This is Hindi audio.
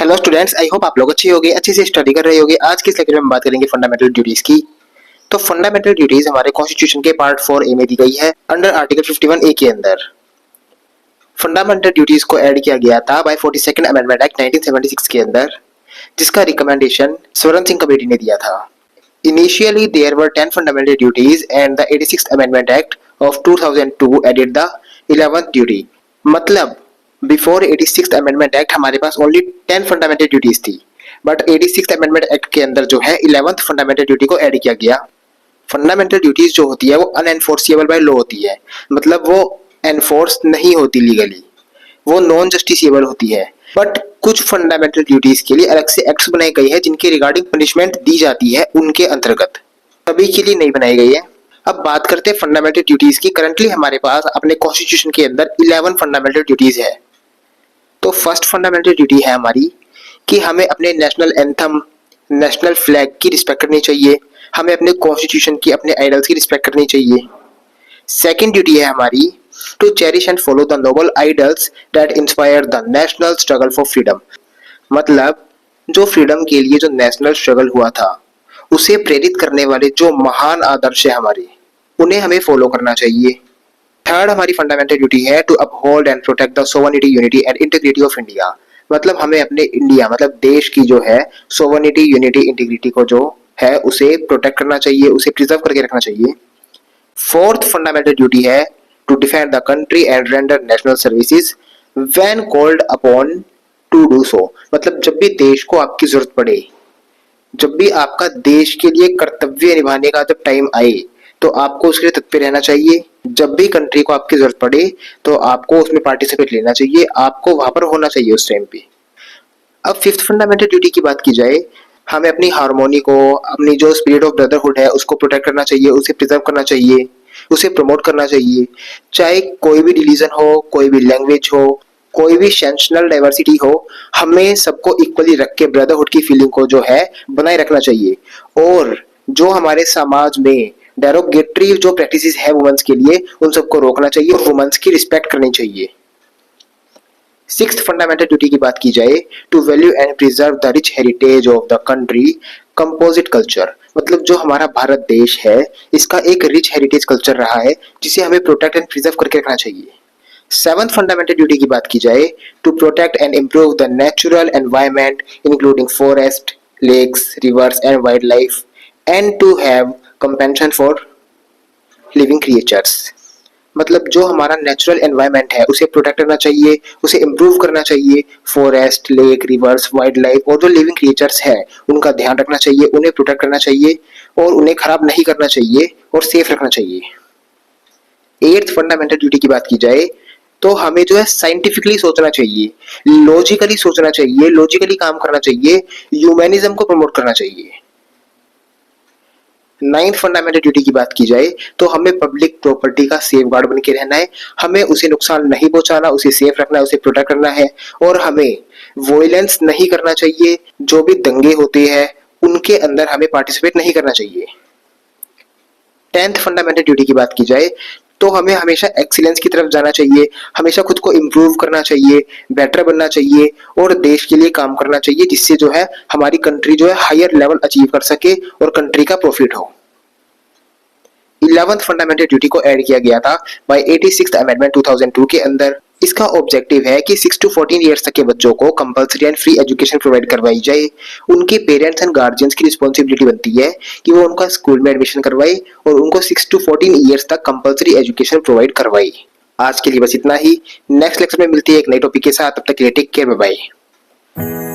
हेलो स्टूडेंट्स, आई होप आप लोग अच्छे होंगे, अच्छे से स्टडी कर रहे होंगे। आज के इस लेक्चर में हम बात करेंगे फंडामेंटल ड्यूटीज की। तो फंडामेंटल ड्यूटीज हमारे कॉन्स्टिट्यूशन के पार्ट 4 ए में दी गई है अंडर आर्टिकल 51 ए के अंदर। फंडामेंटल ड्यूटीज को ऐड किया गया था बाय 42nd अमेंडमेंट एक्ट 1976 के अंदर, जिसका रिकमेंडेशन स्वर्ण सिंह कमेटी ने दिया था। Initially there were 10 fundamental duties and the 86th amendment act of 2002 added the 11th duty. मतलब बिफोर 86th अमेंडमेंट एक्ट हमारे पास ओनली 10 फंडामेंटल ड्यूटीज थी, बट 86th अमेंडमेंट एक्ट के अंदर जो है 11th फंडामेंटल ड्यूटी को ऐड किया गया। फंडामेंटल ड्यूटीज जो होती है वो अनएनफोर्सिबल बाय लॉ होती है, मतलब वो एनफोर्स नहीं होती लीगली, वो नॉन जस्टिसिएबल होती है। बट कुछ फंडामेंटल ड्यूटीज के लिए अलग से एक्ट्स बनाई गई है जिनके रिगार्डिंग पनिशमेंट दी जाती है उनके अंतर्गत, सभी के लिए नहीं बनाई गई है। अब बात करते हैं फंडामेंटल ड्यूटीज की। करंटली हमारे पास अपने कॉन्स्टिट्यूशन के अंदर 11 फंडामेंटल ड्यूटीज है। तो फर्स्ट फंडामेंटल ड्यूटी है हमारी कि हमें अपने नेशनल एंथम, नेशनल फ्लैग की रिस्पेक्ट करनी चाहिए, हमें अपने कॉन्स्टिट्यूशन की, अपने आइडल्स की रिस्पेक्ट करनी चाहिए। सेकंड ड्यूटी है हमारी to cherish and follow the noble ideals that inspire the national struggle for freedom. मतलब जो फ्रीडम के लिए जो नेशनल स्ट्रगल हुआ था उसे प्रेरित करने वाले जो महान आदर्श है हमारे, उन्हें हमें फॉलो करना चाहिए। थर्ड हमारी फंडामेंटल ड्यूटी है to uphold and protect the sovereignty, unity and integrity of India. मतलब हमें अपने इंडिया, मतलब देश की जो है सोवरेनिटी, यूनिटी, इंटीग्रिटी को जो है उसे प्रोटेक्ट करना चाहिए, उसे प्रिजर्व करके रखना चाहिए। फोर्थ फंडामेंटल ड्यूटी है to defend the country and render national services when called upon to do so. मतलब जब भी देश को आपकी जरूरत पड़े, जब भी आपका देश के लिए कर्तव्य निभाने का जब टाइम आए तो आपको उसके लिए तत्पर रहना चाहिए। जब भी कंट्री को आपकी जरूरत पड़े तो आपको उसमें पार्टिसिपेट लेना चाहिए, आपको वहां पर होना चाहिए उस टाइम पे। अब फिफ्थ फंडामेंटल ड्यूटी की बात की जाए, हमें अपनी हार्मोनी को, अपनी जो स्पिरिट ऑफ ब्रदरहुड है उसको प्रोटेक्ट करना चाहिए, उसे प्रिजर्व करना चाहिए, उसे प्रमोट करना चाहिए। चाहे कोई भी रिलीजन हो, कोई भी लैंग्वेज हो, कोई भी सेंसनल डाइवर्सिटी हो, हमें सबको इक्वली रख के ब्रदरहुड की फीलिंग को जो है बनाए रखना चाहिए। और जो हमारे समाज में डेरोगेटरी जो प्रैक्टिसेस है वुमेन्स के लिए, उन सबको रोकना चाहिए और वुमेन्स की रिस्पेक्ट करनी चाहिए। सिक्स्थ फंडामेंटल ड्यूटी की बात की जाए, to value and preserve the rich heritage of the country composite culture. मतलब जो हमारा भारत देश है इसका एक रिच हेरिटेज कल्चर रहा है जिसे हमें प्रोटेक्ट एंड प्रिजर्व करके रखना चाहिए। सेवंथ फंडामेंटल ड्यूटी की बात की जाए, to protect and improve the natural environment including forest, lakes, rivers and wild life and to have compassion for living creatures. मतलब जो हमारा नेचुरल एनवायरनमेंट है उसे प्रोटेक्ट करना चाहिए, उसे इम्प्रूव करना चाहिए। Forest, lake, reverse, wild life और जो लिविंग क्रिएचर्स है उनका ध्यान रखना चाहिए, उन्हें प्रोटेक्ट करना चाहिए और उन्हें खराब नहीं करना चाहिए और सेफ रखना चाहिए। एट्थ फंडामेंटल ड्यूटी की बात की जाए तो हमें जो है साइंटिफिकली सोचना चाहिए, लॉजिकली सोचना चाहिए, लॉजिकली काम करना चाहिए, ह्यूमैनिज्म को प्रमोट करना चाहिए। नाइन्थ फंडामेंटल ड्यूटी की बात की जाए तो हमें पब्लिक प्रॉपर्टी का सेफगार्ड बन के रहना है, हमें उसे नुकसान नहीं पहुंचाना, उसे सेफ रखना है, उसे प्रोटेक्ट करना है और हमें वॉयलेंस नहीं करना चाहिए। जो भी दंगे होते हैं उनके अंदर हमें पार्टिसिपेट नहीं करना चाहिए। टेंथ फंडामेंटल ड्यूटी की बात की जाए तो हमें हमेशा एक्सीलेंस की तरफ जाना चाहिए, हमेशा खुद को इम्प्रूव करना चाहिए, बेटर बनना चाहिए और देश के लिए काम करना चाहिए, जिससे जो है हमारी कंट्री जो है हायर लेवल अचीव कर सके और कंट्री का प्रॉफिट हो। 11th फंडामेंटल ड्यूटी को ऐड किया गया था बाय 86th अमेंडमेंट 2002 के अंदर। इसका ऑब्जेक्टिव है कि 6 to 14 ईयर्स तक के बच्चों को compulsory and free education provide करवाई जाए। उनके पेरेंट्स एंड गार्जियंस की रिस्पॉन्सिबिलिटी बनती है कि वो उनका स्कूल में एडमिशन करवाए और उनको 6 to 14 ईयर्स तक कंपलसरी एजुकेशन प्रोवाइड करवाए। आज के लिए बस इतना ही। नेक्स्ट लेक्चर में मिलती है एक नई टॉपिक के साथ, तब तक के लिए टेक केयर, बाय बाय।